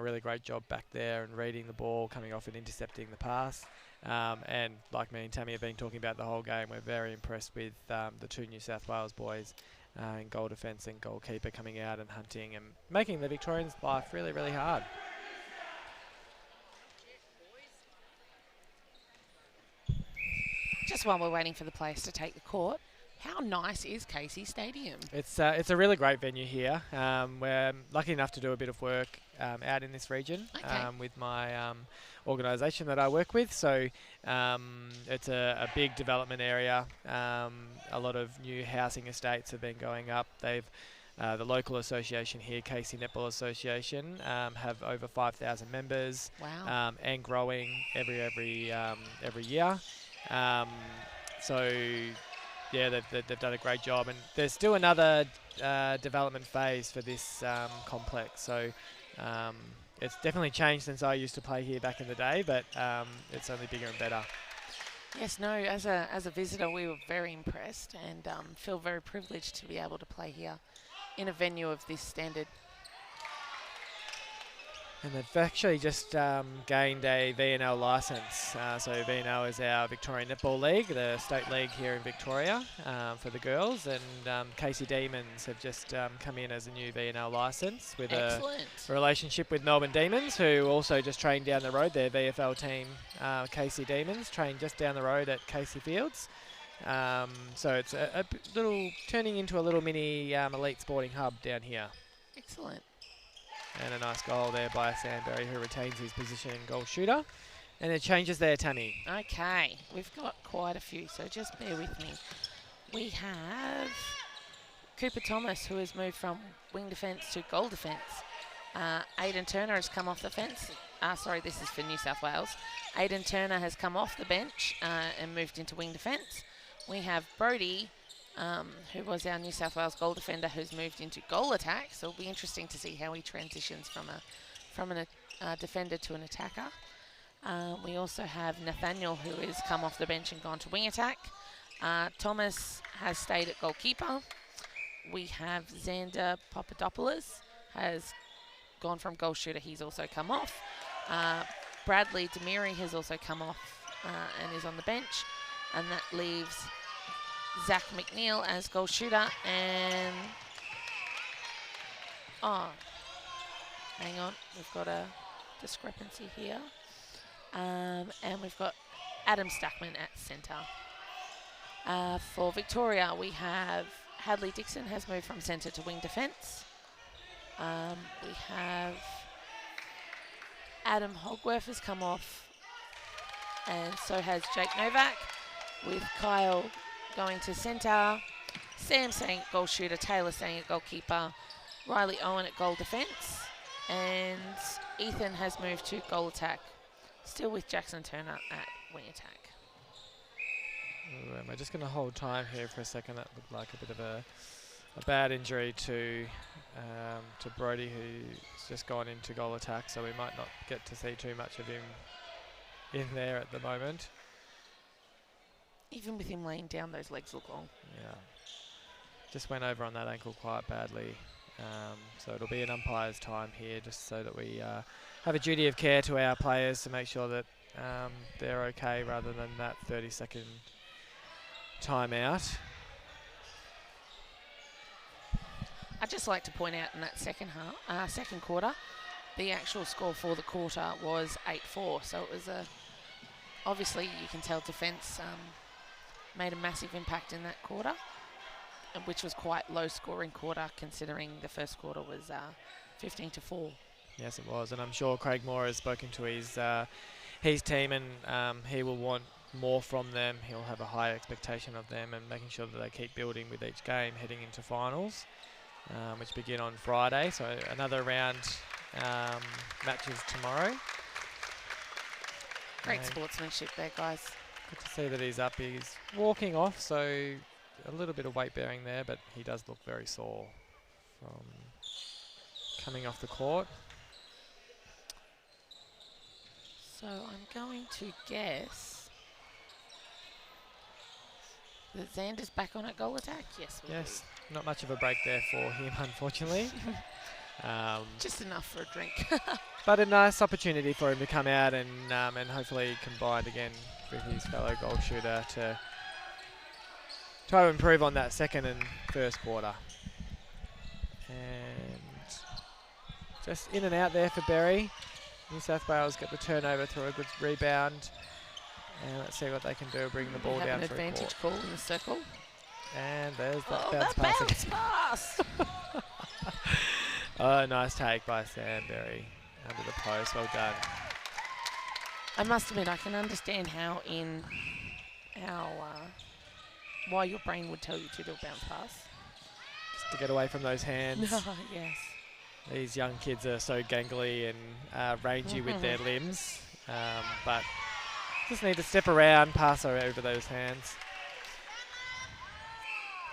really great job back there and reading the ball, coming off and intercepting the pass. And like me and Tammy have been talking about the whole game, we're very impressed with the two New South Wales boys in goal defence and goalkeeper coming out and hunting and making the Victorians' life really, really hard. Just while we're waiting for the players to take the court, how nice is Casey Stadium? It's a really great venue here. We're lucky enough to do a bit of work out in this region with my organisation that I work with. So it's a big development area. A lot of new housing estates have been going up. The local association here, Casey Netball Association, have over 5,000 members. Wow. And growing every year. So yeah, they've done a great job, and there's still another development phase for this complex. So it's definitely changed since I used to play here back in the day, but it's only bigger and better. Yes, no, as a visitor, we were very impressed and feel very privileged to be able to play here in a venue of this standard. And they've actually just gained a VNL licence. So VNL is our Victorian Netball League, the state league here in Victoria for the girls. And Casey Demons have just come in as a new VNL licence with a relationship with Melbourne Demons, who also just trained down the road. Their VFL team, Casey Demons, trained just down the road at Casey Fields. So it's a little turning into a little mini elite sporting hub down here. Excellent. And a nice goal there by Sandberry, who retains his position in goal shooter. And it changes there, Tammy. Okay, we've got quite a few, so just bear with me. We have Cooper Thomas, who has moved from wing defence to goal defence. Aidan Turner has come off the fence. Sorry, this is for New South Wales. Aidan Turner has come off the bench and moved into wing defence. We have Brody, who was our New South Wales goal defender, who's moved into goal attack. So it'll be interesting to see how he transitions from a defender to an attacker. We also have Nathaniel, who has come off the bench and gone to wing attack. Thomas has stayed at goalkeeper. We have Xander Papadopoulos has gone from goal shooter. He's also come off. Bradley Demiri has also come off and is on the bench. And that leaves Zach McNeil as goal shooter, and hang on, we've got a discrepancy here, and we've got Adam Stackman at centre. For Victoria, we have Hadley Dixon has moved from centre to wing defence. We have Adam Hogworth has come off, and so has Jake Novak, with Kyle going to centre, Sam staying at goal shooter, Taylor staying at goalkeeper, Riley Owen at goal defence, and Ethan has moved to goal attack, still with Jackson Turner at wing attack. We're just going to hold time here for a second. That looked like a bit of a bad injury to Brody, who's just gone into goal attack, so we might not get to see too much of him in there at the moment. Even with him laying down, those legs look long. Yeah. Just went over on that ankle quite badly. So it'll be an umpire's time here, just so that we have a duty of care to our players to make sure that they're okay, rather than that 30-second timeout. I'd just like to point out in that second quarter, the actual score for the quarter was 8-4. So it was obviously you can tell defence made a massive impact in that quarter, which was quite low scoring quarter considering the first quarter was 15-4. Yes, it was, and I'm sure Craig Moore has spoken to his team, and he will want more from them. He'll have a high expectation of them, and making sure that they keep building with each game heading into finals, which begin on Friday. So another round matches tomorrow. Great sportsmanship there, guys. Good to see that he's up. He's walking off, so a little bit of weight bearing there, but he does look very sore from coming off the court. So I'm going to guess that Xander's back on at goal attack. Yes, Yes, not much of a break there for him, unfortunately. Just enough for a drink. But a nice opportunity for him to come out and hopefully combine again with his fellow goal shooter to try to improve on that second and first quarter. And just in and out there for Berry. New South Wales get the turnover through a good rebound. And let's see what they can do, bring the ball down through court. Advantage call in the circle. And there's that bounce pass. Bounce pass! Oh, nice take by Sam Berry under the post. Well done. I must admit, I can understand why your brain would tell you to do a bounce pass. Just to get away from those hands. Yes. These young kids are so gangly and rangy with their limbs, but just need to step around, pass over those hands.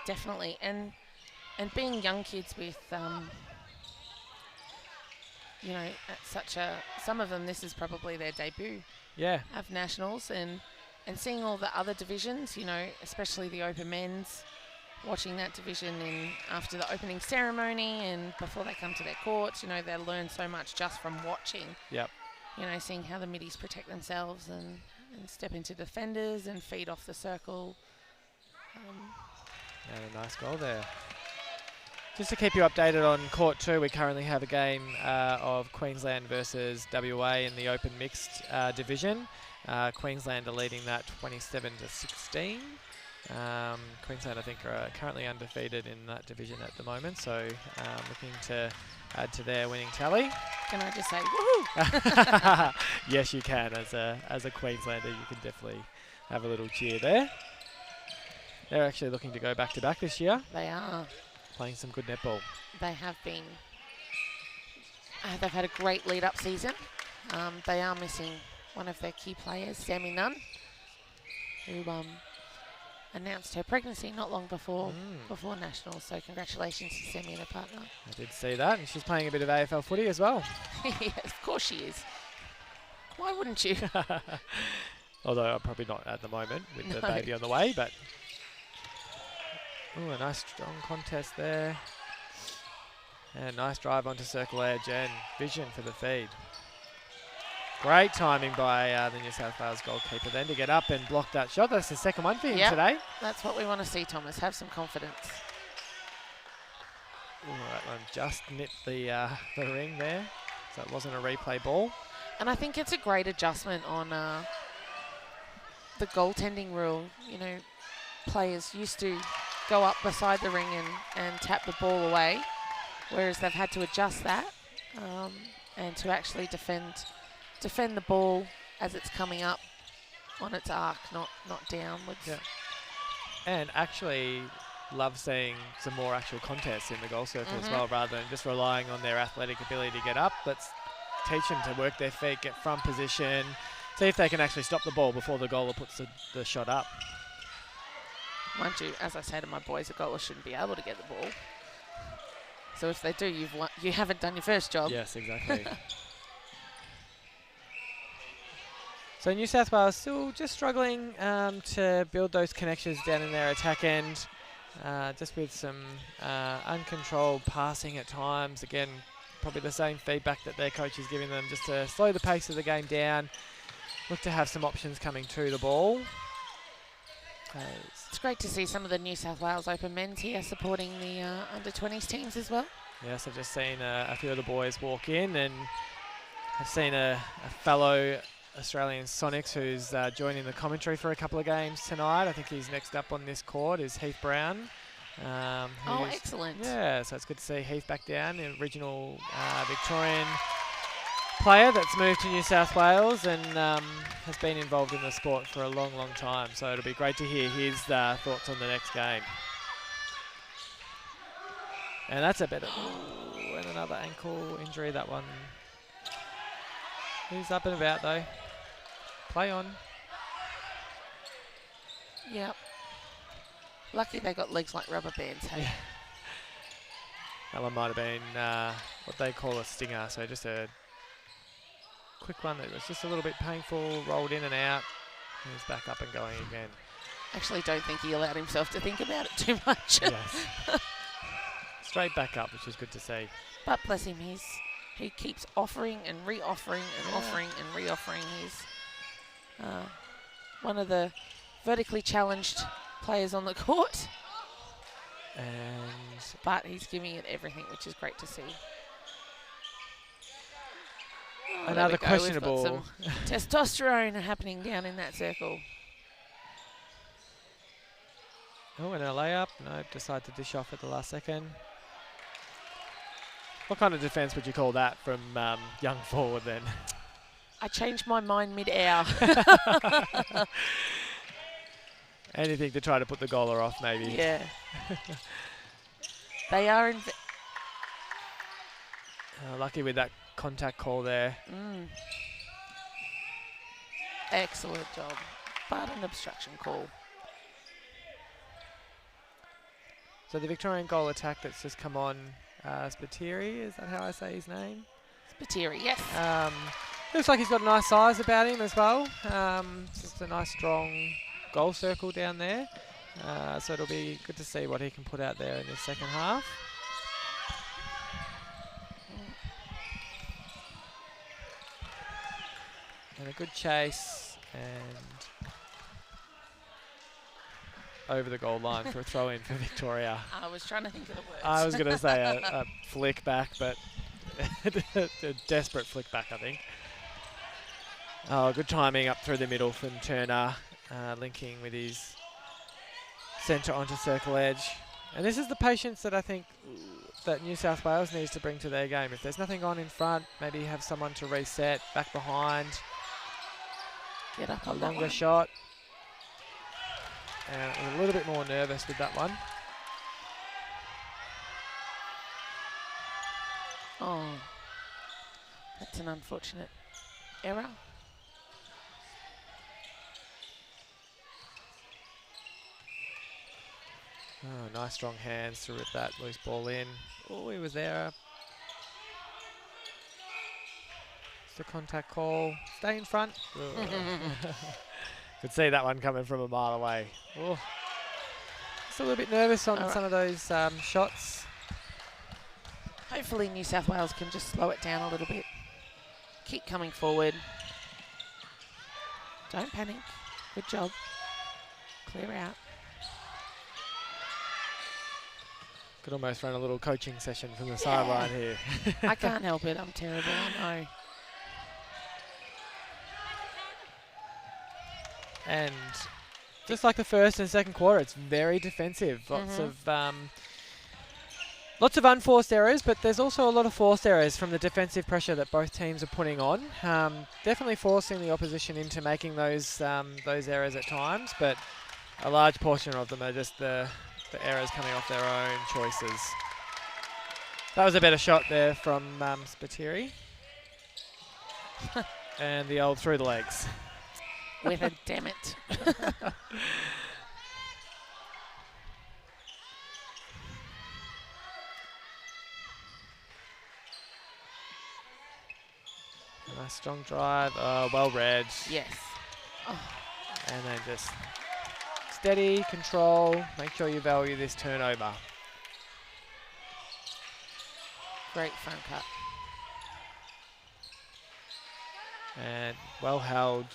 Definitely, and being young kids with, you know, at some of them, this is probably their debut. Yeah. Of nationals, and seeing all the other divisions, you know, especially the open men's, watching that division after the opening ceremony and before they come to their courts, you know, they learn so much just from watching. Yep. You know, seeing how the middies protect themselves and step into defenders and feed off the circle. And a nice goal there. Just to keep you updated on court 2, we currently have a game of Queensland versus WA in the open mixed division. Queensland are leading that 27-16. Queensland, I think, are currently undefeated in that division at the moment, so looking to add to their winning tally. Can I just say, woohoo! Yes, you can. As a Queenslander, you can definitely have a little cheer there. They're actually looking to go back-to-back this year. They are. Playing some good netball. They have been. They've had a great lead-up season. They are missing one of their key players, Sammy Nunn, who announced her pregnancy not long before Nationals. So congratulations to Sammy and her partner. I did see that, and she's playing a bit of AFL footy as well. Yes, of course she is. Why wouldn't you? Although probably not at the moment with the baby on the way, but... Ooh, a nice strong contest there. And a nice drive onto circle edge and vision for the feed. Great timing by the New South Wales goalkeeper then to get up and block that shot. That's the second one for him today. That's what we want to see, Thomas. Have some confidence. Ooh, that one just nipped the ring there. So it wasn't a replay ball. And I think it's a great adjustment on the goaltending rule. You know, players used to go up beside the ring and tap the ball away, whereas they've had to adjust that and to actually defend the ball as it's coming up on its arc, not downwards. Yeah. And actually love seeing some more actual contests in the goal circle as well, rather than just relying on their athletic ability to get up. Let's teach them to work their feet, get front position, see if they can actually stop the ball before the goaler puts the shot up. Mind you, as I say to my boys, a goaler shouldn't be able to get the ball. So if they do, you haven't done your first job. Yes, exactly. So New South Wales still just struggling to build those connections down in their attack end, just with some uncontrolled passing at times. Again, probably the same feedback that their coach is giving them, just to slow the pace of the game down, look to have some options coming to the ball. It's great to see some of the New South Wales Open men's here supporting the under-20s teams as well. Yes, I've just seen a few of the boys walk in, and I've seen a fellow Australian Sonics who's joining the commentary for a couple of games tonight. I think he's next up on this court is Heath Brown. Oh, excellent. Yeah, so it's good to see Heath back down, the original Victorian player that's moved to New South Wales and has been involved in the sport for a long, long time. So it'll be great to hear his thoughts on the next game. And that's a bit of... Ooh, and another ankle injury, that one. He's up and about though. Play on. Yep. Lucky they got legs like rubber bands, hey? Yeah. That one might have been what they call a stinger, so just a quick one that was just a little bit painful, rolled in and out. He's back up and going again. Actually, don't think he allowed himself to think about it too much. Yes. Straight back up, which is good to see. But bless him, he keeps offering and re-offering and offering and re-offering. He's one of the vertically challenged players on the court. But he's giving it everything, which is great to see. Oh, another questionable. We've got some testosterone happening down in that circle. Oh, and a layup. No, decide to dish off at the last second. What kind of defence would you call that from young forward then? I changed my mind mid-air. Anything to try to put the goaler off, maybe. Yeah. They are lucky with that contact call there. Excellent job. But an obstruction call. So the Victorian goal attack that's just come on, Spiteri, is that how I say his name? Spiteri, yes. Looks like he's got a nice size about him as well. Just a nice strong goal circle down there. So it'll be good to see what he can put out there in the second half. And a good chase and over the goal line for a throw in for Victoria. I was trying to think of the words. I was going to say a flick back, but a desperate flick back, I think. Oh, good timing up through the middle from Turner, linking with his centre onto circle edge. And this is the patience that I think that New South Wales needs to bring to their game. If there's nothing on in front, maybe have someone to reset, back behind. Get up a on longer shot. And I'm a little bit more nervous with that one. Oh, that's an unfortunate error. Oh, nice strong hands to rip that loose ball in. Oh, he was there. It's the contact call. Stay in front. Could see that one coming from a mile away. Oh. Just a little bit nervous on some of those shots. Hopefully New South Wales can just slow it down a little bit. Keep coming forward. Don't panic. Good job. Clear out. Could almost run a little coaching session from the sideline here. I can't help it. I'm terrible. I know. And just like the first and second quarter, it's very defensive. Lots of unforced errors, but there's also a lot of forced errors from the defensive pressure that both teams are putting on. Definitely forcing the opposition into making those errors at times, but a large portion of them are just the errors coming off their own choices. That was a better shot there from Spiteri. And the old through the legs. With a damn it. Nice strong drive. Oh, well read. Yes. Oh. And then just steady, control. Make sure you value this turnover. Great front cut. And well held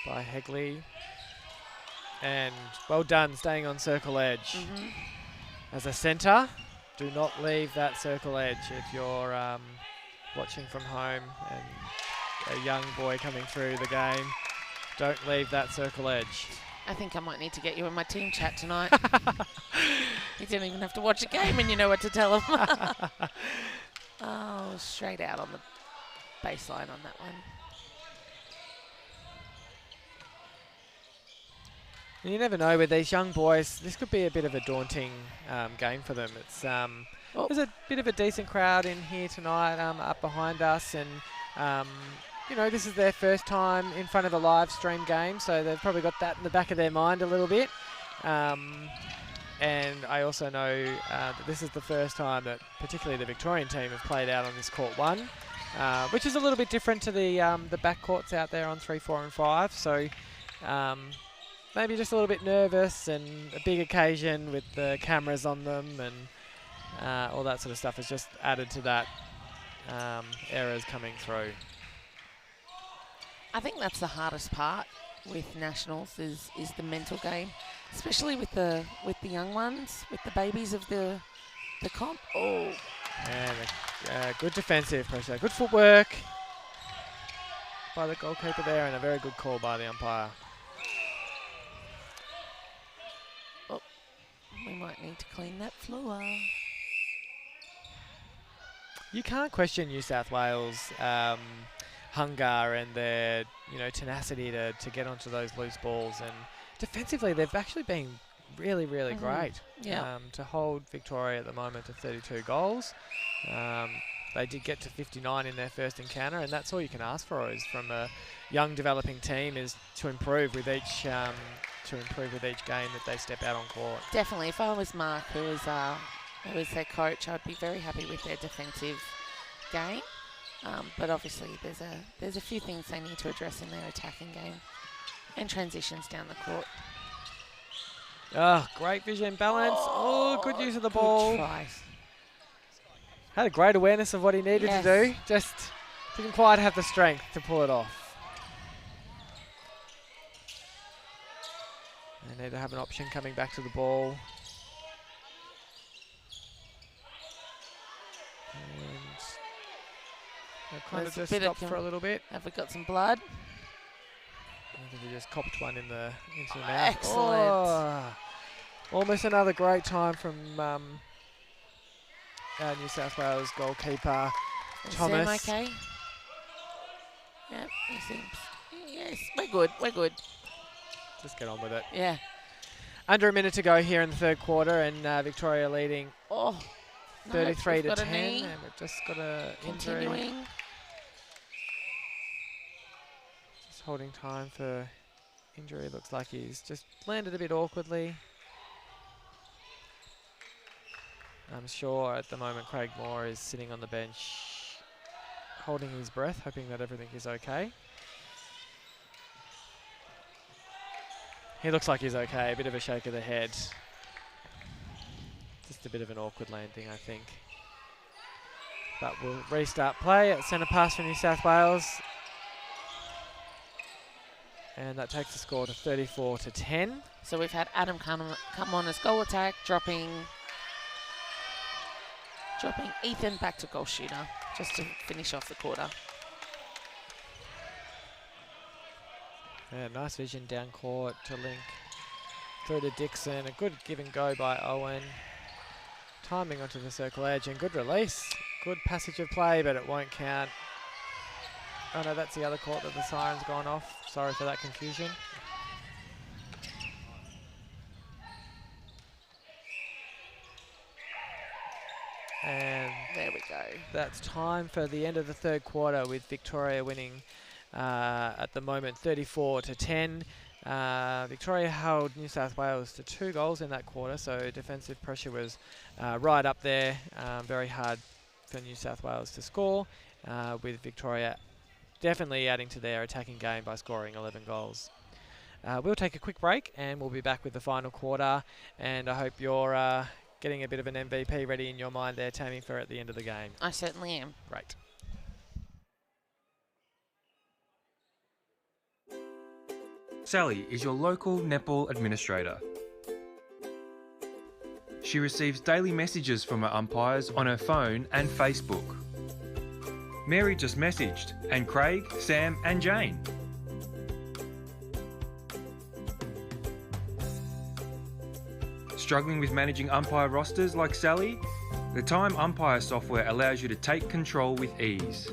by Hegley. And well done staying on circle edge. As a centre, do not leave that circle edge if you're watching from home and a young boy coming through the game. Don't leave that circle edge. I think I might need to get you in my team chat tonight. You don't even have to watch a game and you know what to tell them. Oh, straight out on the baseline on that one. And you never know with these young boys, this could be a bit of a daunting game for them. It's there's a bit of a decent crowd in here tonight up behind us, and you know, this is their first time in front of a live stream game, so they've probably got that in the back of their mind a little bit. And I also know that this is the first time that particularly the Victorian team have played out on this court 1, which is a little bit different to the back courts out there on 3, 4 and 5. So maybe just a little bit nervous, and a big occasion with the cameras on them and all that sort of stuff has just added to that errors coming through. I think that's the hardest part with nationals is the mental game, especially with the young ones, with the babies of the comp. Oh, and good defensive pressure, good footwork by the goalkeeper there, and a very good call by the umpire. Oh, we might need to clean that floor. You can't question New South Wales' hunger and their tenacity to get onto those loose balls, and defensively they've actually been really great. Yeah. To hold Victoria at the moment to 32 goals. They did get to 59 in their first encounter, and that's all you can ask for is from a young developing team is to improve with each game that they step out on court. Definitely. If I was Mark, who was their coach, I'd be very happy with their defensive game. But obviously, there's a few things they need to address in their attacking game and transitions down the court. Oh, great vision, balance. Oh, good use of the ball. Try. Had a great awareness of what he needed to do. Just didn't quite have the strength to pull it off. They need to have an option coming back to the ball. And they kind of just stopped for a little bit. Have we got some blood? I think he just copped one into the mouth. Excellent. Oh, almost another great time from New South Wales goalkeeper Thomas. Is Sam okay? Yep, he seems. Yes, we're good. Just get on with it. Yeah. Under a minute to go here in the third quarter, and Victoria leading 33 to 10, and we've just got a injury. Continuing. Just holding time for injury. Looks like he's just landed a bit awkwardly. I'm sure at the moment Craig Moore is sitting on the bench holding his breath, hoping that everything is okay. He looks like he's okay, a bit of a shake of the head. Just a bit of an awkward landing, I think. But we'll restart play at centre pass for New South Wales. And that takes the score to 34 to 10. So we've had Adam come on as goal attack, dropping Ethan back to goal shooter, just to finish off the quarter. Yeah, nice vision down court to link through to Dixon. A good give and go by Owen. Timing onto the circle edge and good release. Good passage of play, but it won't count. Oh no, that's the other court that the siren's gone off. Sorry for that confusion. And there we go. That's time for the end of the third quarter, with Victoria winning at the moment 34 to 10. Victoria held New South Wales to 2 goals in that quarter, so defensive pressure was right up there. Very hard for New South Wales to score, with Victoria definitely adding to their attacking game by scoring 11 goals. We'll take a quick break and we'll be back with the final quarter, and I hope you're getting a bit of an MVP ready in your mind there, Tammy, for at the end of the game. I certainly am. Great. Sally is your local netball administrator. She receives daily messages from her umpires on her phone and Facebook. Mary just messaged, and Craig, Sam and Jane. Struggling with managing umpire rosters like Sally? The Time Umpire software allows you to take control with ease.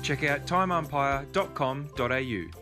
Check out timeumpire.com.au.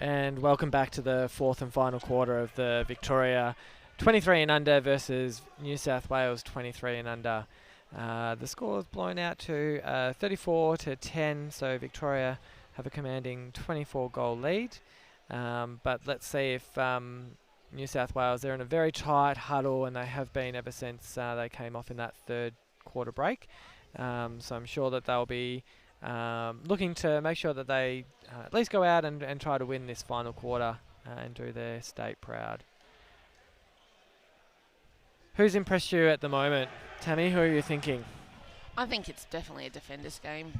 And welcome back to the fourth and final quarter of the Victoria 23 and under versus New South Wales 23 and under. The score is blown out to 34-10, so Victoria have a commanding 24-goal lead. But let's see if New South Wales, they're in a very tight huddle, and they have been ever since they came off in that third quarter break. So I'm sure that they'll be looking to make sure that they at least go out and try to win this final quarter and do their state proud. Who's impressed you at the moment? Tammy, who are you thinking? I think it's definitely a defender's game.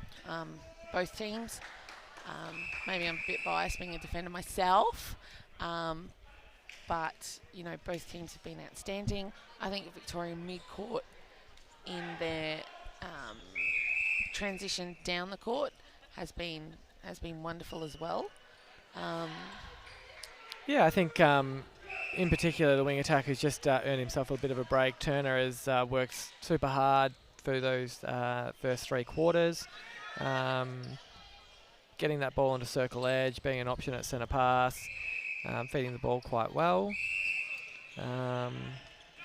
Both teams. Maybe I'm a bit biased being a defender myself. But, you know, both teams have been outstanding. I think Victoria mid-court in their transition down the court has been wonderful as well. Yeah, I think in particular the wing attack has just earned himself a bit of a break. Turner has worked super hard through those first three quarters, getting that ball into circle edge, being an option at centre pass, feeding the ball quite well.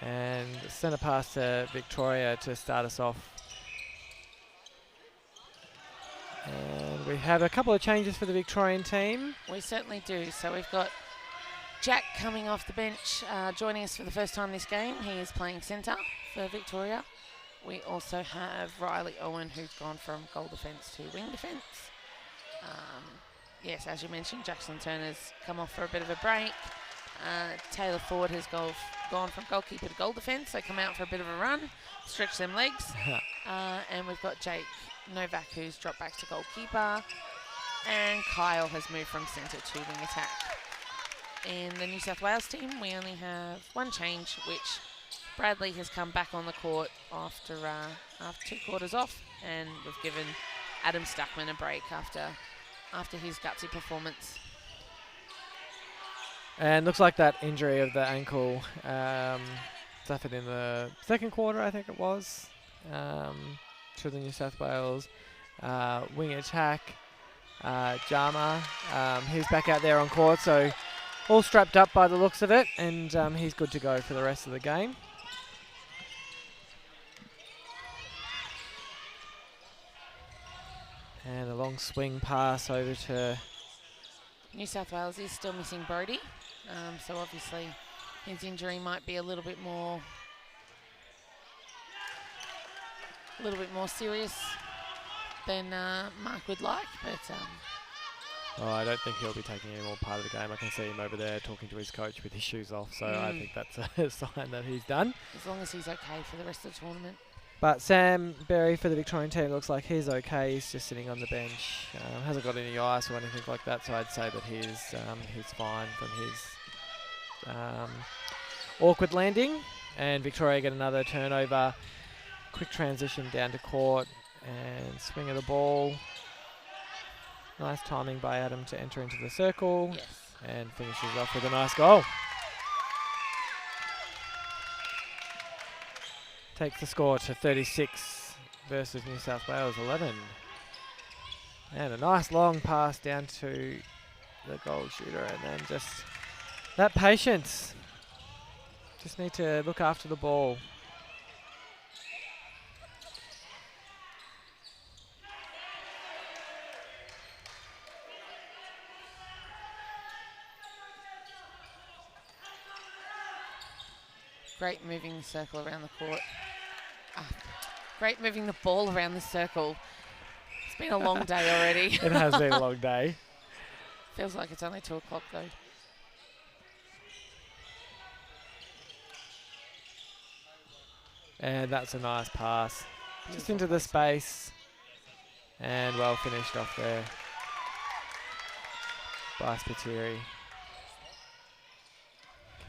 And centre pass to Victoria to start us off. And we have a couple of changes for the Victorian team. We certainly do. So we've got Jack coming off the bench, joining us for the first time this game. He is playing centre for Victoria. We also have Riley Owen, who's gone from goal defence to wing defence. Yes, as you mentioned, Jackson Turner's come off for a bit of a break. Taylor Ford has gone from goalkeeper to goal defence. They come out for a bit of a run, stretch them legs. And we've got Jake Novak, who's dropped back to goalkeeper. And Kyle has moved from centre to wing attack. In the New South Wales team, we only have one change, which Bradley has come back on the court after 2 quarters off, and we've given Adam Stuckman a break after his gutsy performance. And looks like that injury of the ankle suffered in the second quarter, I think it was, to the New South Wales wing attack. Jama, he's back out there on court, so all strapped up by the looks of it, and he's good to go for the rest of the game. And a long swing pass over to... New South Wales is still missing Brody, so obviously his injury might be a little bit more serious than Mark would like, but... Oh, I don't think he'll be taking any more part of the game. I can see him over there talking to his coach with his shoes off, so I think that's a sign that he's done. As long as he's okay for the rest of the tournament. But Sam Berry for the Victorian team looks like he's okay. He's just sitting on the bench. Hasn't got any ice or anything like that, so I'd say that he's fine from his awkward landing. And Victoria get another turnover. Quick transition down to court and swing of the ball. Nice timing by Adam to enter into the circle. Yes. And finishes off with a nice goal. Takes the score to 36 versus New South Wales 11. And a nice long pass down to the goal shooter, and then just that patience. Just need to look after the ball. Great moving the circle around the court. Great moving the ball around the circle. It's been a long day already. It has been a long day. Feels like it's only 2 o'clock though. And that's a nice pass. Beautiful Just into the space. And well finished off there by Spiteri.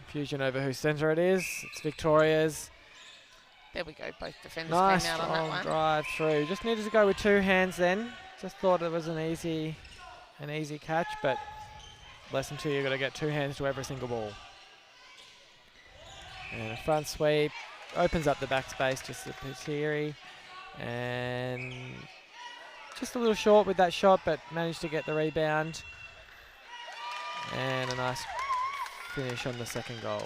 Confusion over whose centre it is. It's Victoria's. There we go, both defenders Nice came out on that strong one. drive through. Just needed to go with 2 hands then. Just thought it was an easy catch, but lesson 2, you've got to get 2 hands to every single ball. And a front sweep opens up the back space just to Spiteri. And just a little short with that shot, but managed to get the rebound. nice finish on the second goal.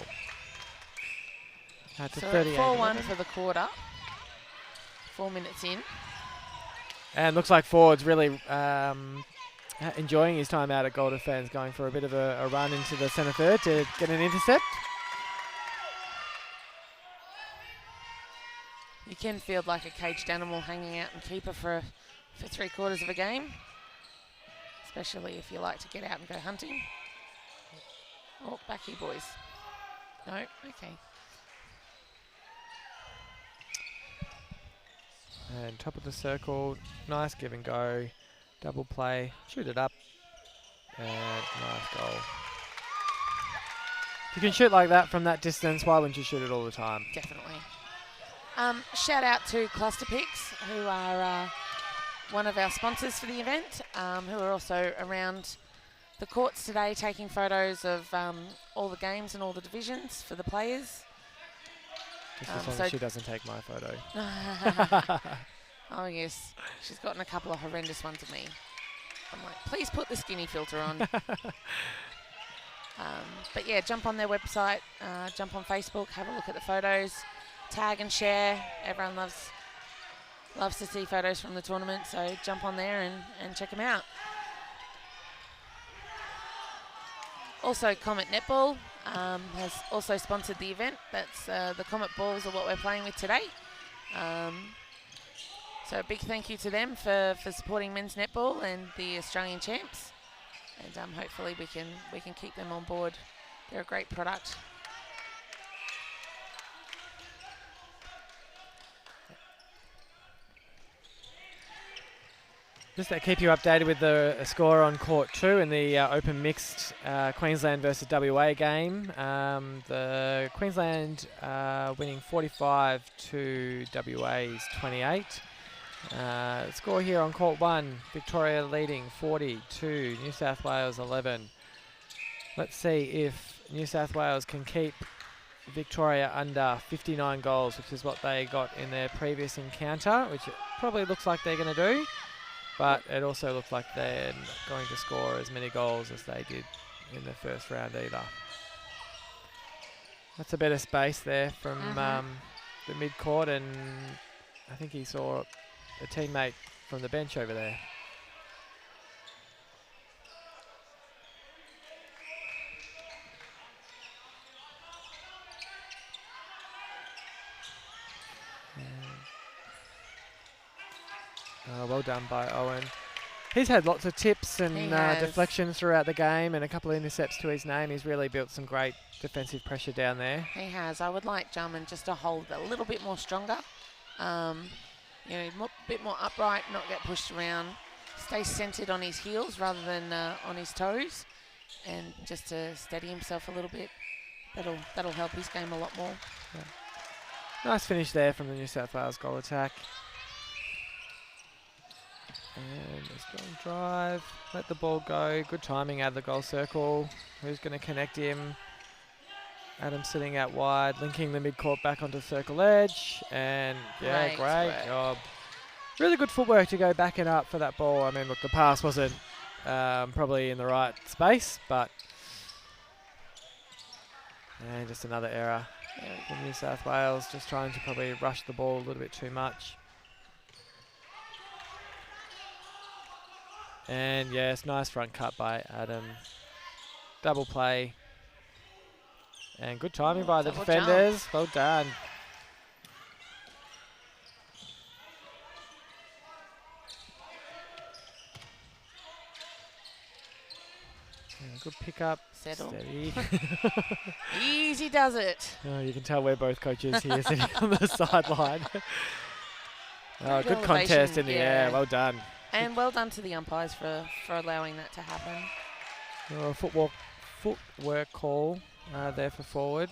To So 38 4-1 for the quarter. 4 minutes in. And looks like Ford's really enjoying his time out at goal defence, going for a bit of a run into the centre third to get an intercept. You can feel like a caged animal hanging out and keeper for 3/4 of a game, especially if you like to get out and go hunting. Oh, back here, boys. No, okay. And top of the circle, nice give and go, double play, shoot it up, and nice goal. If you can shoot like that from that distance, why wouldn't you shoot it all the time? Definitely. Shout out to Cluster Picks, who are one of our sponsors for the event, who are also around the courts today taking photos of all the games and all the divisions for the players. Just as long as she doesn't take my photo. Oh yes, she's gotten a couple of horrendous ones of me. I'm like, please put the skinny filter on. But yeah, jump on their website, jump on Facebook, have a look at the photos, tag and share. Everyone loves to see photos from the tournament, so jump on there and check them out. Also, Comet Netball has also sponsored the event. That's the Comet Balls are what we're playing with today. So a big thank you to them for supporting men's netball and the Australian champs. And hopefully we can keep them on board. They're a great product. Just to keep you updated with the score on court 2 in the open mixed Queensland versus WA game. The Queensland winning 45 to WA's 28. Score here on court 1, Victoria leading 40 to New South Wales 11. Let's see if New South Wales can keep Victoria under 59 goals, which is what they got in their previous encounter, which it probably looks like they're going to do. But it also looks like they're not going to score as many goals as they did in the first round either. That's a better space there from the mid-court, and I think he saw a teammate from the bench over there. Well done by Owen. He's had lots of tips and deflections throughout the game and a couple of intercepts to his name. He's really built some great defensive pressure down there. He has. I would like Jarman just to hold a little bit more stronger. Bit more upright, not get pushed around. Stay centred on his heels rather than on his toes, and just to steady himself a little bit. That'll help his game a lot more. Yeah. Nice finish there from the New South Wales goal attack. And a strong drive, let the ball go, good timing out of the goal circle. Who's going to connect him? Adam sitting out wide, linking the mid-court back onto the circle edge, and yeah, great job. Really good footwork to go back and up for that ball. I mean, look, the pass wasn't probably in the right space, but and just another error from New South Wales, just trying to probably rush the ball a little bit too much. And yes, nice front cut by Adam. Double play. And good timing by the defenders. Well done. Yeah, good pick up. Settle. Steady. Easy does it. Oh, you can tell we're both coaches here sitting on the sideline. Oh, good contest in the air. Well done. And well done to the umpires for allowing that to happen. Oh, footwork call there for forward.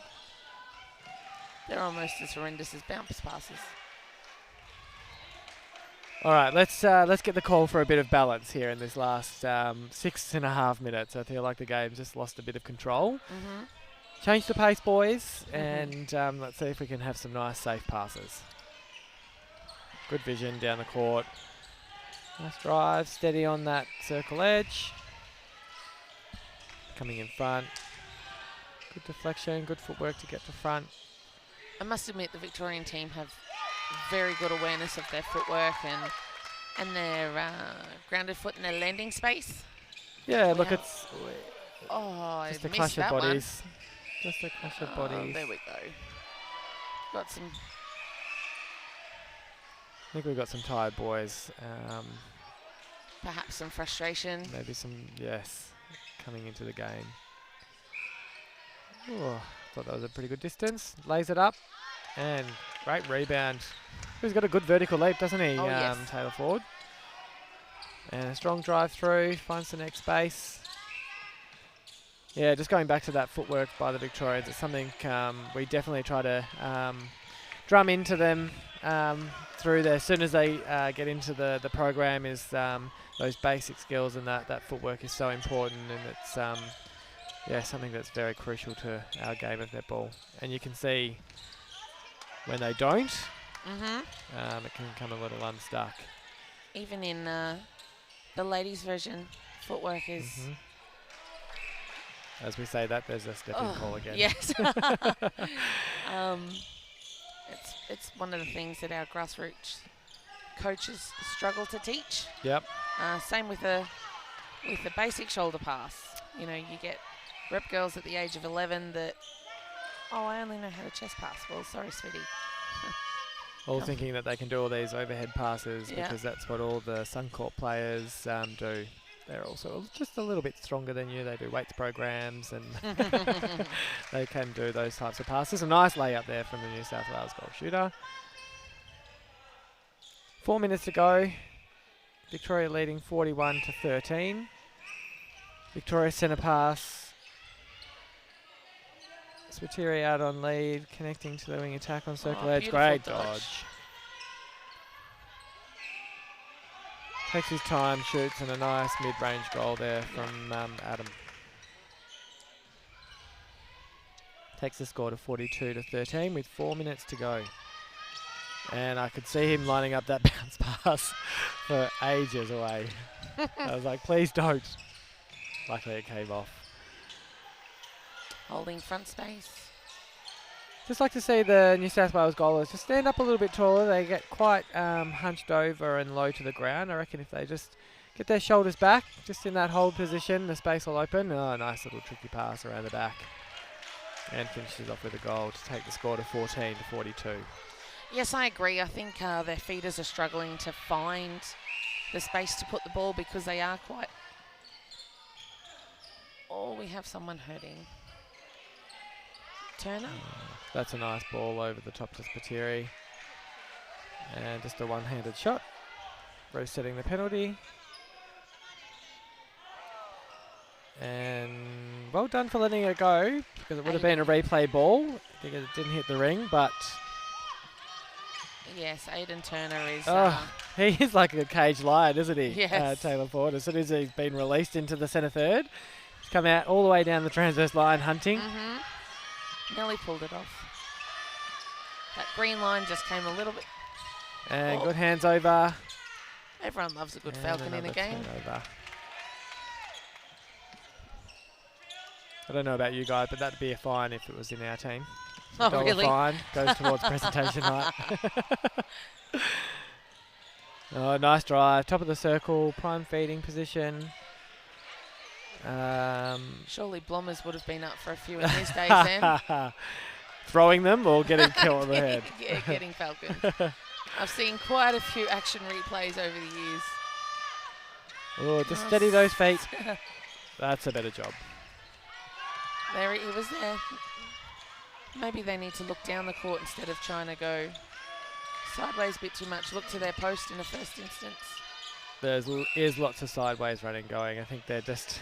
They're almost as horrendous as bounce passes. All right, let's get the call for a bit of balance here in this last 6.5 minutes. I feel like the game's just lost a bit of control. Change the pace, boys, and let's see if we can have some nice safe passes. Good vision down the court. Nice drive, steady on that circle edge. coming in front. Good deflection, good footwork to get to front. I must admit the Victorian team have very good awareness of their footwork and their grounded foot and their landing space. Yeah, look, it's Oh, just I a missed clash of that one. bodies. Just a clash of bodies. There we go. Got some. I think we've got some tired boys. Perhaps some frustration. Maybe some, yes, coming into the game. Oh, thought that was a pretty good distance. Lays it up, and great rebound. He's got a good vertical leap, doesn't he, Oh, yes. Taylor Ford? And a strong drive through, finds the next space. Yeah, just going back to that footwork by the Victorians, it's something we definitely try to drum into them through there. As soon as they get into the program, is those basic skills, and that footwork is so important, and it's yeah, something that's very crucial to our game of netball. And you can see when they don't, it can become a little unstuck. Even in the ladies' version, footwork is. As we say that, there's a stepping call again. Yes. It's one of the things that our grassroots coaches struggle to teach. Yep. Same with the basic shoulder pass. You know, you get rep girls at the age of 11 that, I only know how to chest pass. Well, sorry, sweetie. All thinking that they can do all these overhead passes because that's what all the Suncorp players do. They're also just a little bit stronger than you. They do weights programs and they can do those types of passes. A nice layup there from the New South Wales goal shooter. 4 minutes to go. Victoria leading 41-13. Victoria centre pass. Spiteri out on lead, connecting to the wing attack on circle edge. Great dodge. Takes his time, shoots, and a nice mid-range goal there from Adam. Takes the score to 42-13 with 4 minutes to go. And I could see him lining up that bounce pass for ages away. I was like, please don't. Luckily it came off. Holding front space. Just like to see the New South Wales goalers just stand up a little bit taller. They get quite hunched over and low to the ground. I reckon if they just get their shoulders back, just in that hold position, the space will open. Oh, nice little tricky pass around the back. And finishes off with a goal to take the score to 14-42. Yes, I agree. I think their feeders are struggling to find the space to put the ball because they are quite... Oh, we have someone hurting. Turner? That's a nice ball over the top to Spiteri. And just a one-handed shot. Resetting the penalty. And well done for letting it go, because it would have been a replay ball. I think it didn't hit the ring, but... Yes, Aidan Turner is... he is like a cage lion, isn't he? Yes. Taylor Ford. As soon as he's been released into the centre third, he's come out all the way down the transverse line hunting. Nearly pulled it off. That green line just came a little bit... And good hands over. Everyone loves a good Falcon in a game. Turnover. I don't know about you guys, but that'd be a fine if it was in our team. Oh, really? Fine goes towards presentation night. Oh, nice drive. Top of the circle, prime feeding position. Surely Blommers would have been up for a few in his days, Sam. Throwing them or getting killed on the head? Yeah, getting Falcons. I've seen quite a few action replays over the years. Oh, just steady those feet. That's a better job. There he was there. Maybe they need to look down the court instead of trying to go sideways a bit too much. Look to their post in the first instance. There is lots of sideways running going. I think they're just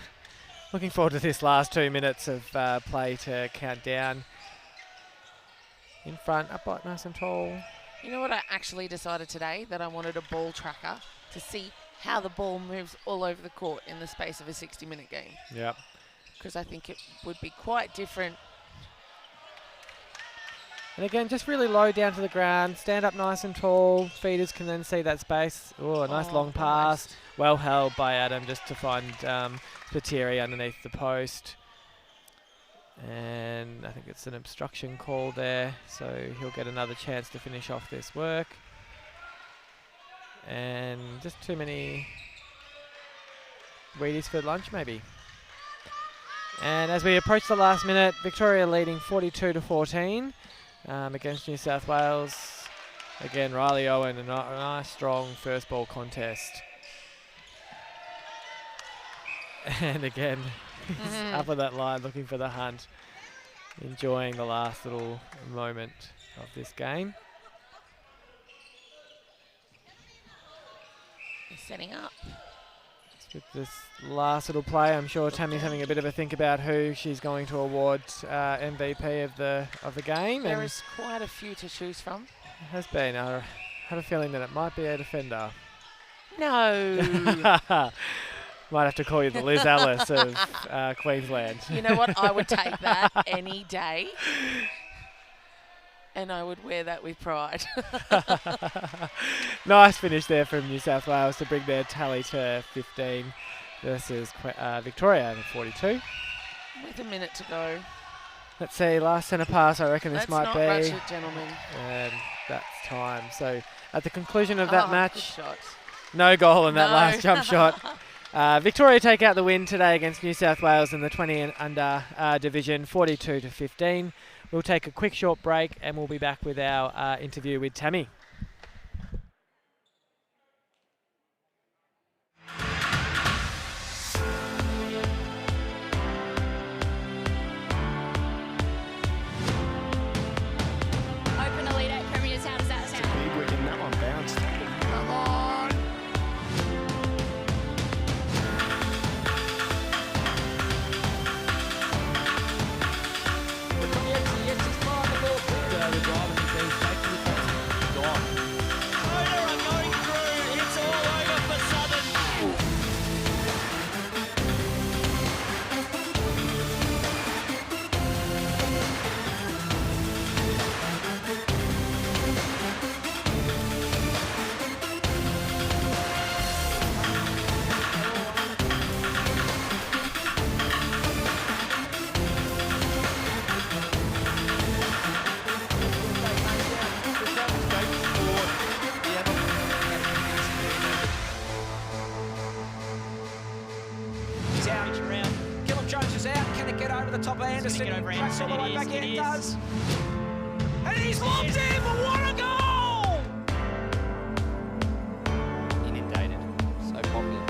looking forward to this last 2 minutes of play to count down. In front, up nice and tall. You know what I actually decided today? That I wanted a ball tracker to see how the ball moves all over the court in the space of a 60-minute game. Yep. Because I think it would be quite different. And again, just really low down to the ground. Stand up nice and tall. Feeders can then see that space. Oh, a nice long pass. Well held by Adam just to find Spiteri underneath the post. And I think it's an obstruction call there, so he'll get another chance to finish off this work. And just too many Wheaties for lunch, maybe. And as we approach the last minute, Victoria leading 42-14 against New South Wales. Again, Riley Owen, a nice, strong first ball contest. And again, he's up on that line looking for the hunt, enjoying the last little moment of this game. He's setting up. With this last little play, I'm sure Tammy's having a bit of a think about who she's going to award MVP of the game. There is quite a few to choose from. It has been. I have a feeling that it might be a defender. No. Might have to call you the Liz Ellis of Queensland. You know what? I would take that any day. And I would wear that with pride. Nice finish there from New South Wales to bring their tally to 15 versus Victoria at 42. With a minute to go. Let's see, last centre pass, I reckon this might be. Let's not rush it, gentlemen. And that's time. So at the conclusion of that match, good shot. no goal in that last jump shot. Victoria take out the win today against New South Wales in the 20 and under division, 42-15. We'll take a quick short break and we'll be back with our interview with Tammy. Open Elite 8 Premiers, how does that sound? Big wicket, that one bounced. Come on! The drivers have been safely gone. Motor are going through. It's all over for Southern. He's out. Gillum Jones is out. Can it get over the top of Anderson? get over Tracks all the way Anderson. back in. It It is. does. And he's locked in, but what a goal! Inundated. So popular.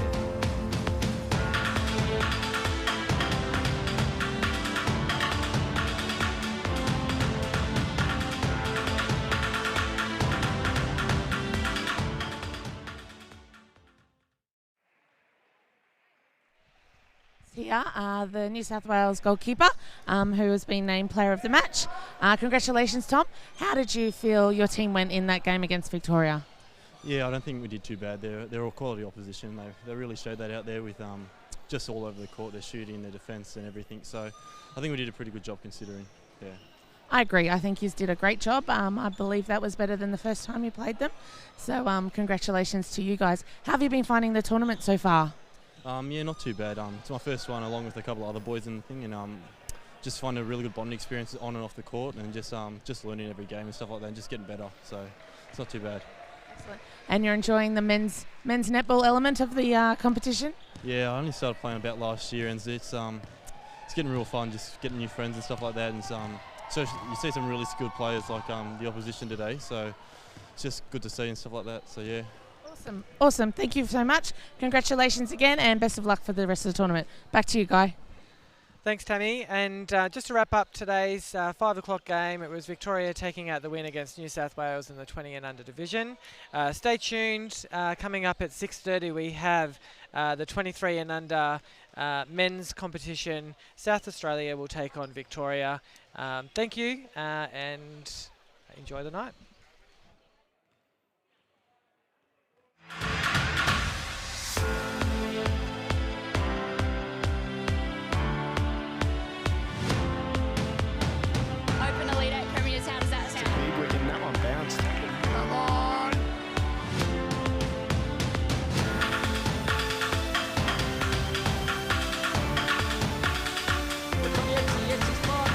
Here, the New South Wales goalkeeper, who has been named player of the match. Congratulations, Tom. How did you feel your team went in that game against Victoria? Yeah, I don't think we did too bad. They're all quality opposition. They really showed that out there with just all over the court, their shooting, their defence and everything. So I think we did a pretty good job considering. Yeah. I agree. I think you did a great job. I believe that was better than the first time you played them. So congratulations to you guys. How have you been finding the tournament so far? Yeah, not too bad. It's my first one along with a couple of other boys and thing, and just find a really good bonding experience on and off the court, and just learning every game and stuff like that, and just getting better. So it's not too bad. Excellent. And you're enjoying the men's netball element of the competition? Yeah, I only started playing about last year, and it's getting real fun, just getting new friends and stuff like that. And so you see some really skilled players like the opposition today, so it's just good to see and stuff like that. So yeah. Awesome. Thank you so much. Congratulations again, and best of luck for the rest of the tournament. Back to you, Guy. Thanks, Tammy. And just to wrap up today's 5 o'clock game, it was Victoria taking out the win against New South Wales in the 20 and under division. Stay tuned. Coming up at 6:30, we have the 23 and under men's competition. South Australia will take on Victoria. Thank you, and enjoy the night. Open Elite 8 Premiers, how does that sound? Big wicket, that one bounced. Come on! The 28 to the edge is fine.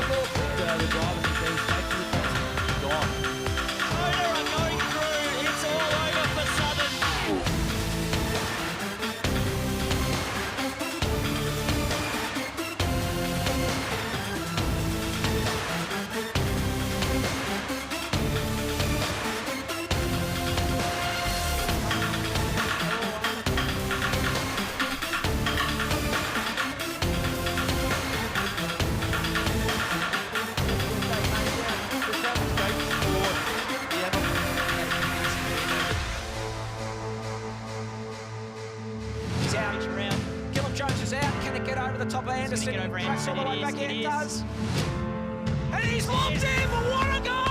pitch around. Gillum Jones is out. Can it get over the top of Anderson? get over Cracks all the way Anderson. back in. It It is. does. And he's locked in. What a goal!